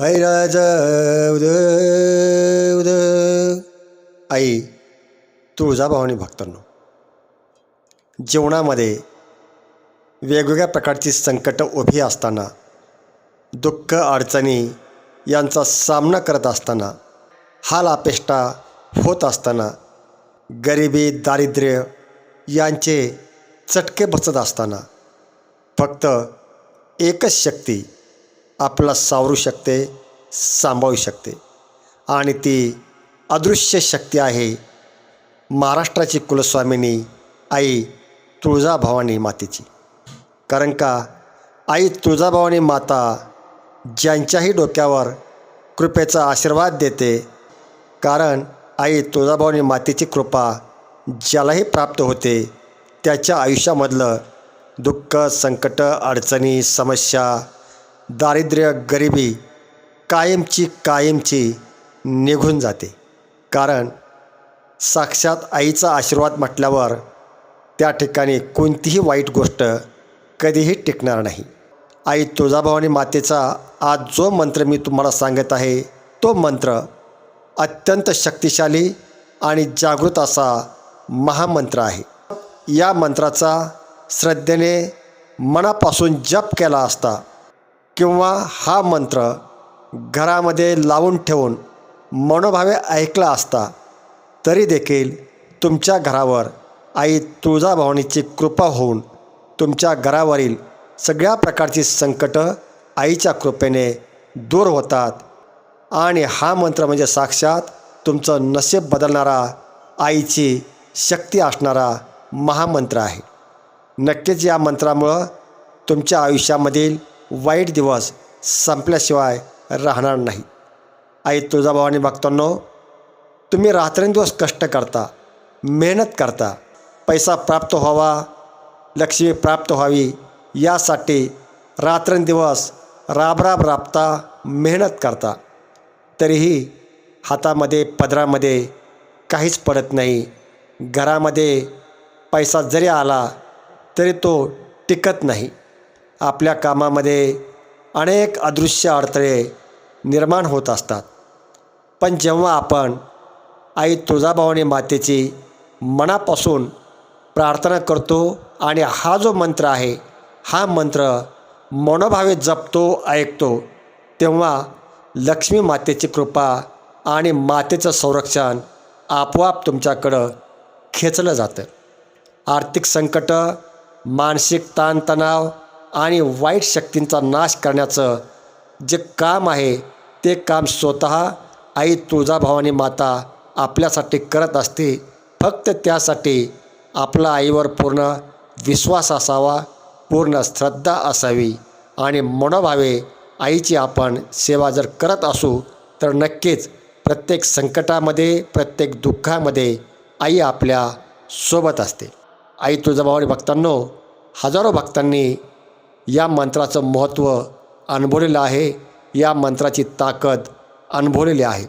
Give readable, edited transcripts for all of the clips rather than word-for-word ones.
ऐराज उद उद आई तुळजाभवानी भक्तांनो, जीवनामध्ये वेगवेगळ्या प्रकारची संकटं उभी असताना, दुःख अडचणी यांचा सामना करत असताना, हाल अपेष्टा होत असताना, गरिबी दारिद्र्य यांचे चटके बसत असताना फक्त एकच शक्ती आपला सावरू शकते, सांभाळू शकते आणि ती अदृश्य शक्ती आहे महाराष्ट्राची कुलस्वामिनी आई तुळजाभवानी मातेची. कारण का आई तुळजाभवानी माता ज्यांच्याही डोक्यावर कृपेचा आशीर्वाद देते, कारण आई तुळजाभवानी मातेची कृपा ज्यालाही प्राप्त होते त्याच्या आयुष्यामधलं दुःख, संकट, अडचणी, समस्या, दारिद्र्य, गरिबी कायमची निघून जाते. कारण साक्षात आईचा आशीर्वाद म्हटल्यावर त्या ठिकाणी कोणतीही वाईट गोष्ट कधीही टिकणार नाही. आई तुळजाभवानी मातेचा आज जो मंत्र मी तुम्हाला सांगत आहे, तो मंत्र अत्यंत शक्तिशाली आणि जागृत असा महामंत्र आहे. या मंत्राचा श्रद्धेने मनापासून जप केला असता किंवा हा मंत्र घरामध्ये लावून ठेवून मनोभावे ऐकला असता तरी देखील तुमच्या घरावर आई तुळजाभवानीची कृपा होऊन तुमच्या घरावरील सगळ्या प्रकारची संकटं आईच्या कृपेने दूर होतात. आणि हा मंत्र म्हणजे साक्षात तुमचं नशीब बदलणारा, आईची शक्ती असणारा महामंत्र आहे. नक्कीच या मंत्रामुळं तुमच्या आयुष्यामधील वाईट दिवस संपल्याशिवाय राहणार नाही. आई तुळजाभवानी भक्तांनो, तुम्ही रात्रंदिवस कष्ट करता, मेहनत करता, पैसा प्राप्त व्हावा, लक्ष्मी प्राप्त व्हावी यासाठी रात्रंदिवस राबता, मेहनत करता, तरीही हातामध्ये पदरामध्ये काहीच पडत नाही. घरामध्ये पैसा जरी आला तरी तो टिकत नाही. आपल्या कामामध्ये अनेक अदृश्य अडथळे निर्माण होत असतात. पण जेव्हा आपण आई तुळजाभवानी मातेची मनापासून प्रार्थना करतो आणि हा जो मंत्र आहे, हा मंत्र मनोभावे जपतो, ऐकतो, तेव्हा लक्ष्मी मातेची कृपा आणि मातेचं संरक्षण आपोआप तुमच्याकडं खेचलं जातं. आर्थिक संकट, मानसिक ताणतणाव आणि वाईट शक्तींचा नाश करण्याचं जे काम आहे, ते काम स्वतः आई तुळजाभवानी माता आपल्यासाठी करत असते. फक्त त्यासाठी आपला आईवर पूर्ण विश्वास असावा, पूर्ण श्रद्धा असावी आणि मनोभावे आईची आपण सेवा जर करत असू तर नक्कीच प्रत्येक संकटामध्ये, प्रत्येक दुःखामध्ये आई आपल्या सोबत असते. आई तुळजाभवानी भक्तांनो, हजारो भक्तांनी या मंत्राचं महत्त्व अनुभवलेलं आहे, या मंत्राची ताकद अनुभवलेली आहे.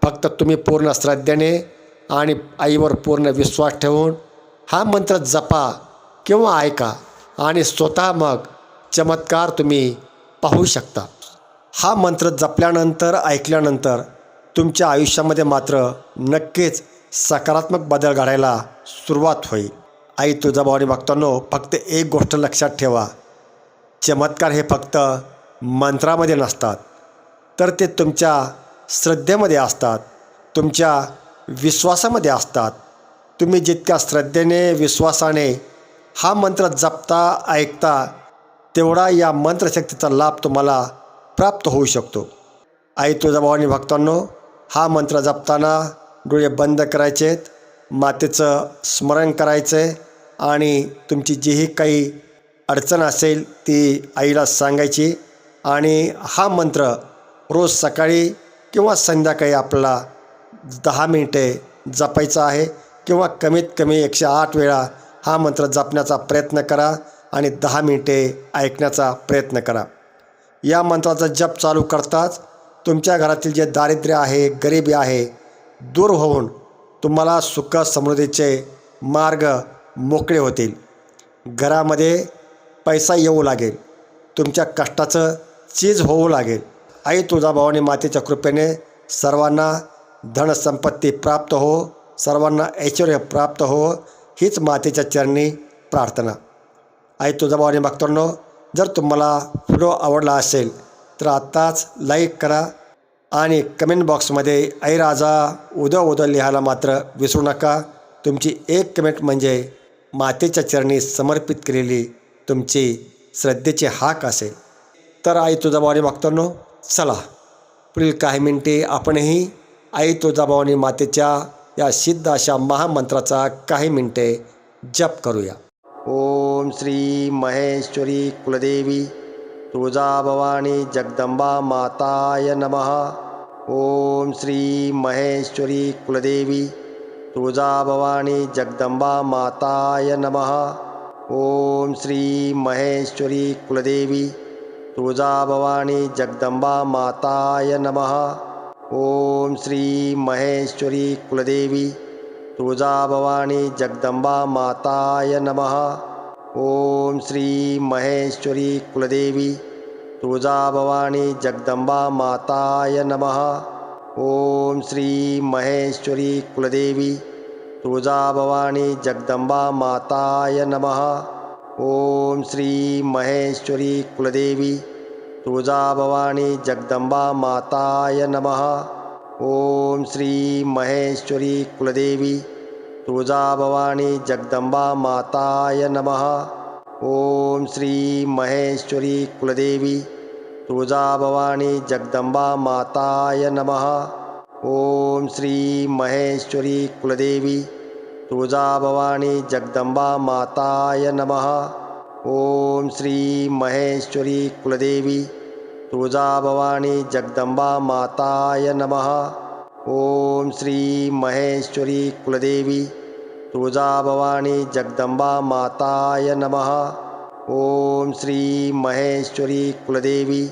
फक्त तुम्ही पूर्ण श्रद्धेने आणि आईवर पूर्ण विश्वास ठेवून हा मंत्र जपा किंवा ऐका आणि स्वतः मग चमत्कार तुम्ही पाहू शकता. हा मंत्र जपल्यानंतर, ऐकल्यानंतर तुमच्या आयुष्यामध्ये मात्र नक्कीच सकारात्मक बदल घडायला सुरुवात होईल. आई तुळजाभवानी भक्तांनो, फक्त एक गोष्ट लक्षात ठेवा, चमत्कार हे फक्त मंत्रामध्ये नसतात, तर ते तुमच्या श्रद्धेमध्ये असतात, तुमच्या विश्वासामध्ये असतात. तुम्ही जितक्या श्रद्धेने, विश्वासाने हा मंत्र जपता, ऐकता, तेवढा या मंत्रशक्तीचा लाभ तुम्हाला प्राप्त होऊ शकतो. आई तुळजाभवानी भक्तांनो, हा मंत्र जपताना डोळे बंद करायचेत, मातेचं स्मरण करायचं आहे आणि तुमची जीही काही अडचण असेल ती आईला सांगायची. आणि हा मंत्र रोज सकाळी किंवा संध्याकाळी आपल्याला 10 मिनिटे जपायचा आहे किंवा कमीत कमी 108 वेळा हा मंत्र जपण्याचा प्रयत्न करा आणि 10 मिनिटे ऐकण्याचा प्रयत्न करा. या मंत्राचा जप चालू करताच तुमच्या घरातील जे दारिद्र्य आहे, गरिबी आहे, दूर होऊन तुम्हाला सुख समृद्धीचे मार्ग मोकळे होतील. घरामध्ये पैसा येऊ लागेल, तुमच्या कष्टाचं चीज होऊ लागेल आई तुळजाभवानी मातेच्या कृपेने सर्वांना धनसंपत्ती प्राप्त हो, सर्वांना ऐश्वर्य प्राप्त हो, हीच मातेच्या चरणी प्रार्थना. आई तुळजाभवानी भक्तांनो, जर तुम्हाला व्हिडिओ आवडला असेल तर आत्ताच लाईक करा आणि कमेंट बॉक्समध्ये आई राजा उदो उदो लिहायला मात्र विसरू नका. तुमची एक कमेंट म्हणजे मातेच्या चरणी समर्पित केलेली तुमची श्रद्धेची हाक असेल. तर आई तुळजाभवानी भक्तांनो, चला पुढील काही मिनिटे आपणही आई तुळजाभवानी मातेच्या या सिद्ध अशा महामंत्राचा काही मिनिटे जप करूया. ओम श्री महेश्वरी कुलदेवी तुळजाभवानी जगदंबा माताय नमः. ओम श्री महेश्वरी कुलदेवी तुळजाभवानी जगदंबा माताय नमः. ओम श्री महेश्वरी कुलदेवी तुळजाभवानी जगदंबा माताय नमः. ओम श्री महेश्वरी कुलदेवी तुळजाभवानी जगदंबा माताय नमः. ओम श्री महेश्वरी कुलदेवी तुळजाभवानी जगदंबा माताय नमः. ओम श्री महेश्वरी कुलदेवी तुळजाभवानी जगदंबा माताय नमः. ओम श्री महेश्वरी कुलदेवी तुळजाभवानी जगदंबा माताय नमः. ओम श्री महेश्वरी कुलदेवी तुळजाभवानी जगदंबा माताय नमः. ओम श्री महेश्वरी कुलदेवी तुळजाभवानी जगदंबा माताय नमः. ओम श्री महेश्वरी कुलदेवी तुळजाभवानी जगदंबा माताय नमः. ओम श्री महेश्वरी कुलदेवी तुळजाभवानी जगदंबा माताय नमः. ओम श्री महेश्वरी कुलदेवी तुळजाभवानी जगदंबा माताय नमः. ओम श्री महेश्वरी कुलदेवी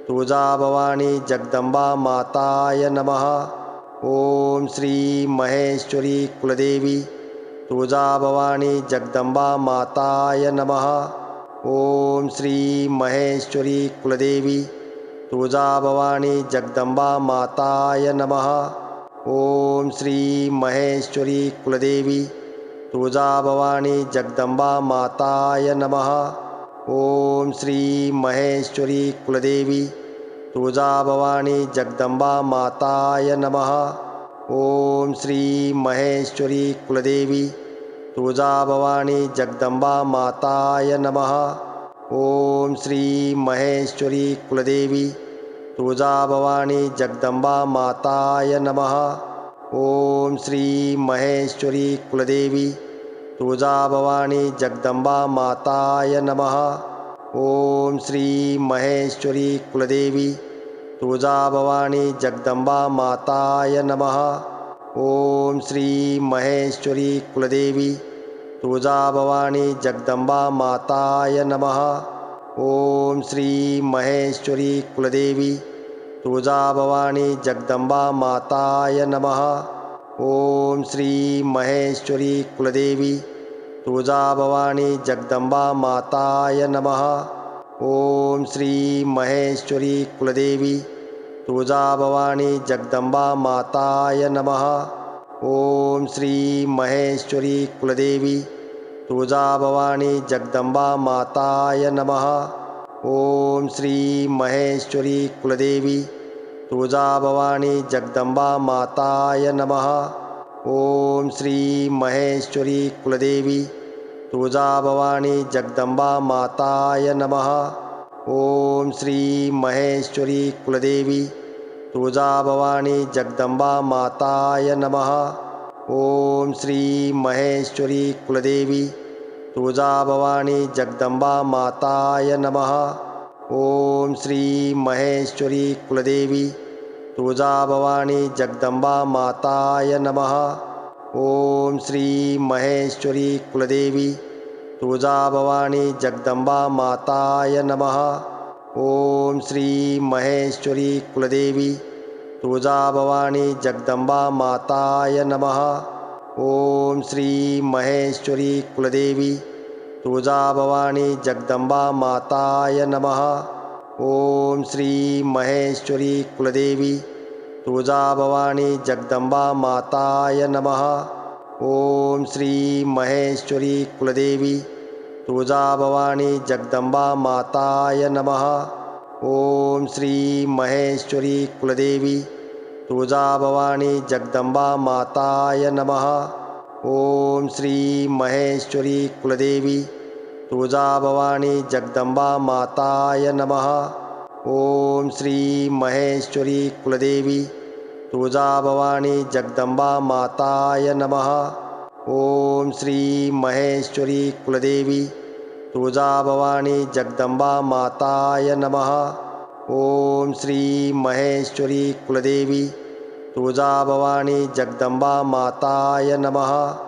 तुळजाभवानी जगदंबा माताय नमः. ओम श्री महेश्वरी कुलदेवी तुळजाभवानी जगदंबा माताय नमः. ओम श्री महेश्वरी कुलदेवी तुळजाभवानी जगदंबा माताय नमः. ओम श्री महेश्वरी कुलदेवी तुळजाभवानी जगदंबा माताय नमः. ओम श्री महेश्वरी कुलदेवी तुळजाभवानी जगदंबा माताय नमः. ओम श्री महेश्वरी कुलदेवी तुळजाभवानी जगदंबा माताय नमः. ओम श्री महेश्वरी कुलदेवी तुळजाभवानी जगदंबा माताय नमः. ओम श्री महेश्वरी कुलदेवी तुळजाभवानी जगदंबा माताय नमः. ओम श्री महेश्वरी कुलदेवी तुळजाभवानी जगदंबा माताय नमः. ओम श्री महेश्वरी कुलदेवी तुळजाभवानी जगदंबा माताय नमः. ओम श्री महेश्वरी कुलदेवी तुळजाभवानी जगदंबा माताय नमः. ओम श्री महेश्वरी कुलदेवी तुळजाभवानी जगदंबा माताय नमः. ओम श्री महेश्वरी कुलदेवी तुळजाभवानी जगदंबा माताय नमः. ओम श्री महेश्वरी कुलदेवी तुळजाभवानी जगदंबा माताय नमः. ओम श्री महेश्वरी कुलदेवी तुळजाभवानी जगदंबा माताय नमः. ओम श्री महेश्वरी कुलदेवी तुळजाभवानी जगदंबा माताय नमः. ओम श्री महेश्वरी कुलदेवी तुळजाभवानी जगदंबा माताय नमः. ओम श्री महेश्वरी कुलदेवी तुळजाभवानी जगदंबा माताय नमः. ओम श्री महेश्वरी कुलदेवी तुळजाभवानी जगदंबा माताय नमः. ओम श्री महेश्वरी कुलदेवी तुळजाभवानी जगदंबा माताय नमः. ओम श्री महेश्वरी कुलदेवी तुळजाभवानी जगदंबा माताय नमः. ओम श्री महेश्वरी कुलदेवी तुळजाभवानी जगदंबा माताय नमः. ओम श्री महेश्वरी कुलदेवी तुळजाभवानी जगदंबा माताय नमः. ओम श्री महेश्वरी कुलदेवी तुळजाभवानी जगदंबा माताय नमः. ओम श्री महेश्वरी कुलदेवी तुळजाभवानी जगदंबा माताय नमः. ओम श्री महेश्वरी कुलदेवी तुळजाभवानी जगदंबा माताय नमः. ओम श्री महेश्वरी कुलदेवी तुळजाभवानी जगदंबा माताय नमः. ओम श्री महेश्वरी कुलदेवी तुळजाभवानी जगदंबा माताय नमः. ओम श्री महेश्वरी कुलदेवी तुळजाभवानी जगदंबा माताय नमः.